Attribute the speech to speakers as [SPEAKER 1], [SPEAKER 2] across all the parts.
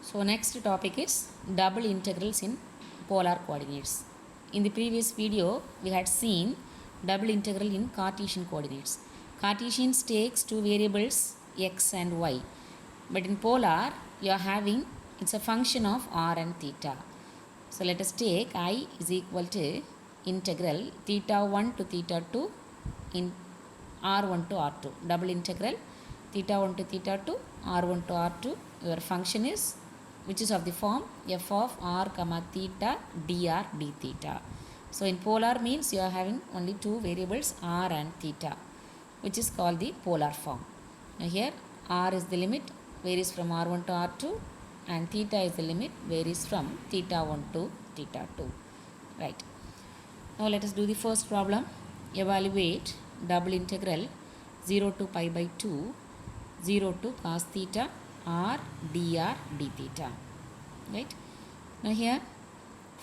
[SPEAKER 1] So next topic is double integrals in polar coordinates. In the previous video we had seen double integral in Cartesian coordinates. Cartesians takes two variables x and y, but in polar you are having it's a function of r and theta. So let us take I is equal to integral theta 1 to theta 2 in r1 to r2, double integral theta 1 to theta 2 r1 to r2. Your function is which is of the form f of r comma theta dr d theta. So in polar means you are having only two variables r and theta, which is called the polar form. Now here r is the limit varies from r1 to r2 and theta is the limit varies from theta 1 to theta 2. Right. Now let us do the first problem. Evaluate double integral 0 to pi by 2 0 to cos theta r dr d theta. Right. Now here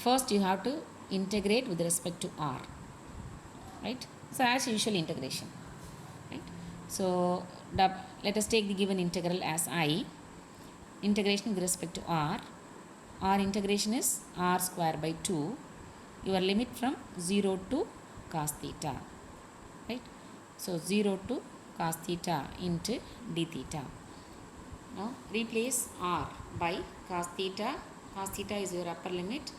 [SPEAKER 1] first you have to integrate with respect to r. Right. So as usual integration. Right. So let us take the given integral as I. Integration with respect to r. R integration is r square by 2. Your limit from 0 to cos theta. Right. So 0 to cos theta into d theta. Now replace r by cos theta. Cos theta is your upper limit.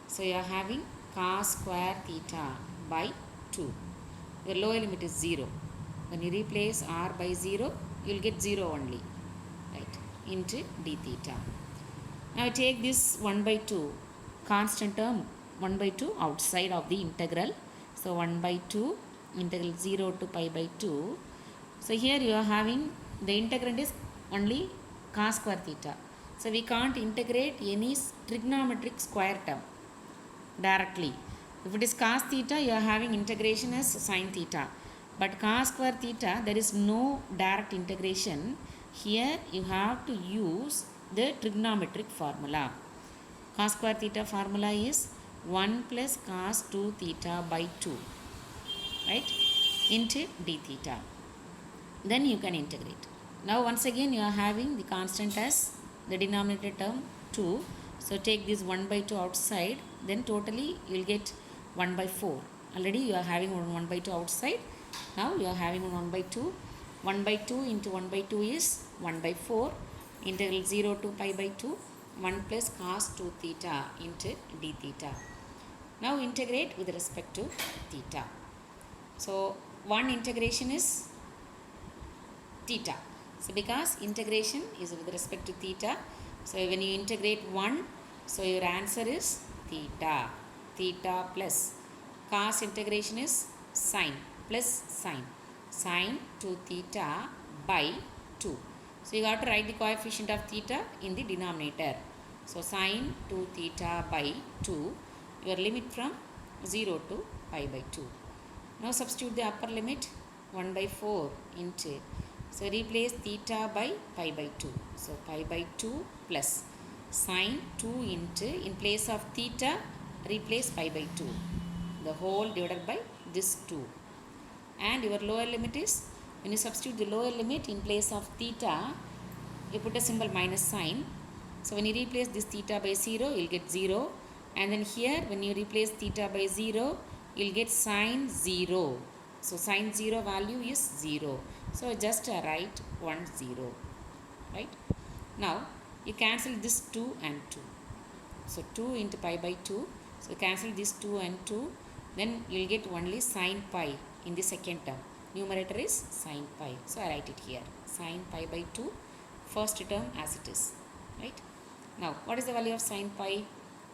[SPEAKER 1] So you are having cos square theta by 2. Your lower limit is 0. When you replace r by 0, you will get 0 only. Right. Into d theta. Now take this 1 by 2 constant term 1 by 2 outside of the integral. So 1 by 2 integral 0 to pi by 2. So here you are having the integrand is only cos square theta. So we can't integrate any trigonometric square term directly. If it is cos theta, you are having integration as sin theta. But cos square theta, there is no direct integration. Here you have to use the trigonometric formula. Cos square theta formula is 1 plus cos 2 theta by 2, right, into d theta. Then you can integrate. Now once again you are having the constant as the denominator term 2. So take this 1 by 2 outside, then totally you will get 1 by 4. Already you are having 1 by 2 outside. Now you are having 1 by 2. 1 by 2 into 1 by 2 is 1 by 4. Integral 0 to pi by 2. 1 plus cos 2 theta into d theta. Now integrate with respect to theta. So one integration is theta. So because integration is with respect to theta, so when you integrate 1, so your answer is theta. Theta plus cos integration is sin plus sin. Sin 2 theta by 2. So you got to write the coefficient of theta in the denominator. So sin 2 theta by 2. Your limit from 0 to pi by 2. Now substitute the upper limit 1 by 4 into. So replace theta by pi by 2. So pi by 2 plus sin 2 into, in place of theta replace pi by 2. The whole divided by this 2. And your lower limit is, when you substitute the lower limit in place of theta, you put a symbol minus sign. So when you replace this theta by 0, you will get 0. And then here when you replace theta by 0, you will get sin 0. So sin 0 value is 0. So just write 1 0. Right. Now you cancel this 2 and 2. So 2 into pi by 2. So cancel this 2 and 2. Then you will get only sin pi in the second term. Numerator is sin pi. So I write it here. Sin pi by 2. First term as it is. Right. Now what is the value of sin pi?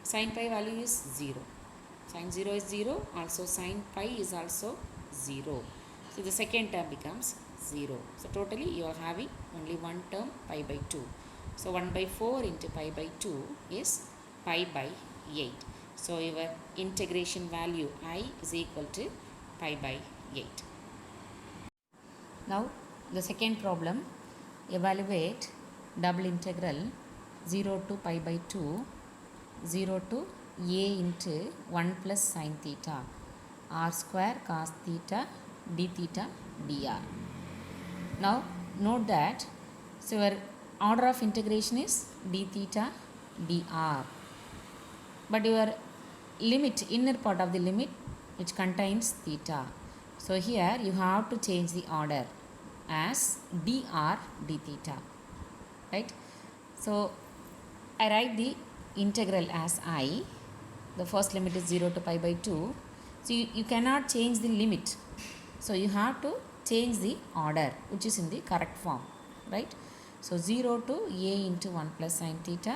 [SPEAKER 1] Sin pi value is 0. Sin 0 is 0. Also sin pi is also 0. So the second term becomes 0. So totally you are having only one term pi by 2. So 1 by 4 into pi by 2 is pi by 8. So your integration value I is equal to pi by 8. Now the second problem, evaluate double integral 0 to pi by 2 0 to a into 1 plus sin theta r square cos theta d theta dr. Now note that, so your order of integration is d theta dr. But your limit, inner part of the limit which contains theta. So here you have to change the order as dr d theta, right? So I write the integral as I. The first limit is 0 to pi by 2. So you cannot change the limit. So you have to change the order which is in the correct form, right? So 0 to a into 1 plus sin theta.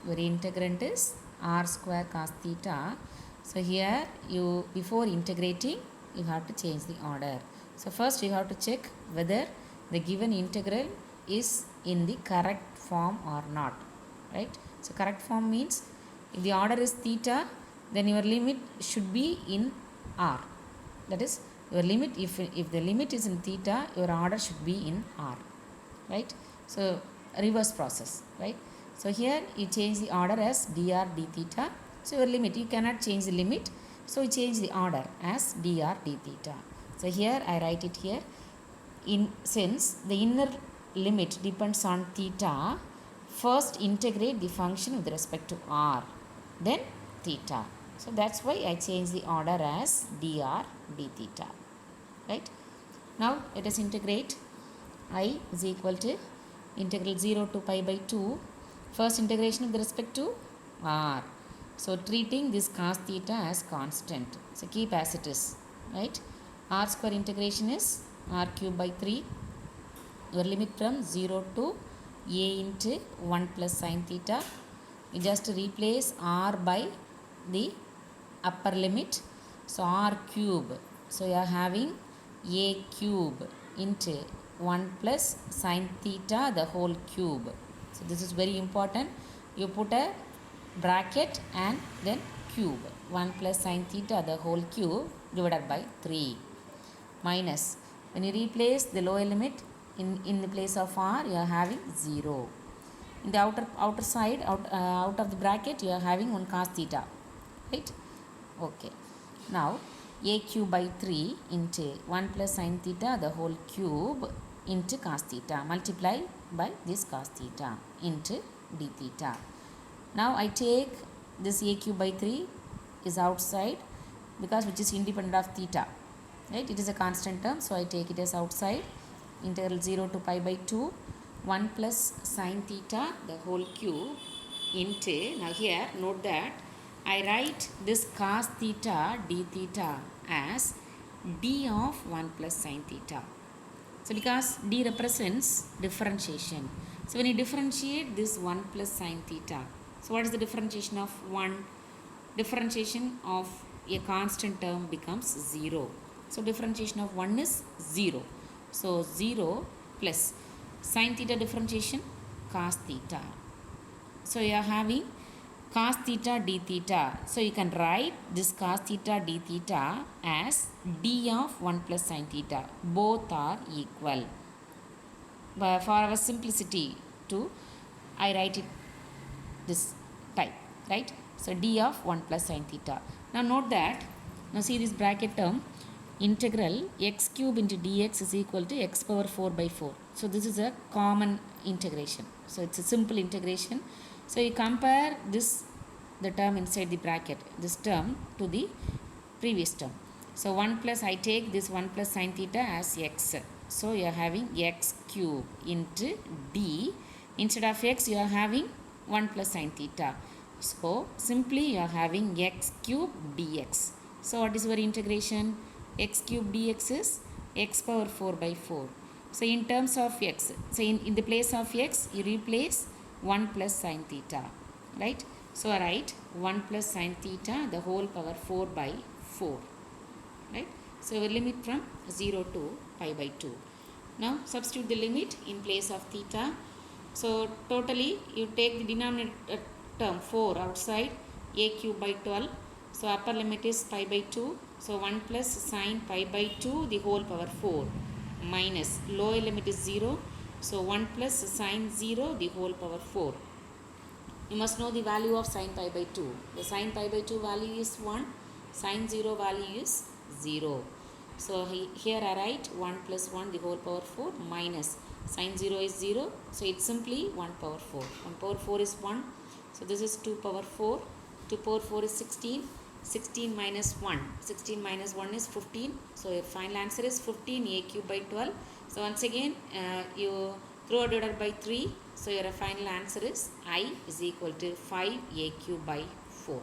[SPEAKER 1] Your integrand is r square cos theta. So here you, before integrating, you have to change the order. So first you have to check whether the given integral is in the correct form or not, right? So correct form means if the order is theta, then your limit should be in r. That is, your limit, if the limit is in theta, your order should be in r, right? So reverse process, right? So here you change the order as dr d theta. So your limit, you cannot change the limit, so you change the order as dr d theta. So here I write it here. Since the inner limit depends on theta, first integrate the function with respect to r, then theta. So that's why I change the order as dr d theta, right? Now let us integrate. I is equal to integral 0 to pi by 2. First integration with respect to r. So treating this cos theta as constant. So keep as it is, right? R square integration is r cube by 3. Your limit from 0 to a into 1 plus sin theta. You just replace r by the upper limit. So r cube. So you are having a cube into 1 plus sin theta the whole cube. So this is very important. You put a bracket and then cube. 1 plus sin theta the whole cube divided by 3. Minus. When you replace the lower limit in the place of r, you are having 0. In the outer side, out of the bracket, you are having 1 cos theta, right? Okay. Now a cube by 3 into 1 plus sin theta the whole cube into cos theta, multiply by this cos theta into d theta. Now I take this a cube by 3 is outside because which is independent of theta, right? It is a constant term, so I take it as outside. Integral 0 to pi by 2, 1 plus sin theta the whole cube into, now here note that I write this cos theta d theta as d of 1 plus sin theta. So because d represents differentiation, so when you differentiate this 1 plus sin theta, so what is the differentiation of 1? Differentiation of a constant term becomes 0. So differentiation of 1 is 0. So 0 plus sin theta differentiation cos theta. So you are having cos theta d theta. So you can write this cos theta d theta as d of 1 plus sin theta. Both are equal. But for our simplicity too, I write it this type, right? So d of 1 plus sin theta. Now note that, now see this bracket term, integral x cube into dx is equal to x power 4 by 4. So this is a common integration. So it's a simple integration. So you compare this, the term inside the bracket, this term to the previous term. So 1 plus, I take this 1 plus sin theta as x. So you are having x cube into d. Instead of x, you are having 1 plus sin theta. So simply you are having x cube dx. So what is your integration? X cube dx is x power 4 by 4. So in terms of x, so in the place of x, you replace 1 plus sin theta, right? So I write 1 plus sin theta the whole power 4 by 4, right? So we limit from 0 to pi by 2. Now substitute the limit in place of theta. So totally you take the denominator term 4 outside, a cube by 12. So upper limit is pi by 2. So 1 plus sin pi by 2 the whole power 4 minus lower limit is 0. So 1 plus sin 0 the whole power 4. You must know the value of sin pi by 2. The sin pi by 2 value is 1. Sin 0 value is 0. So here I write 1 plus 1 the whole power 4 minus sin 0 is 0. So it's simply 1 power 4. 1 power 4 is 1. So this is 2 power 4. 2 power 4 is 16. 16 minus 1. 16 minus 1 is 15. So your final answer is 15 a cube by 12. So once again you throw divided by 3. So your final answer is I is equal to 5 a cube by 4.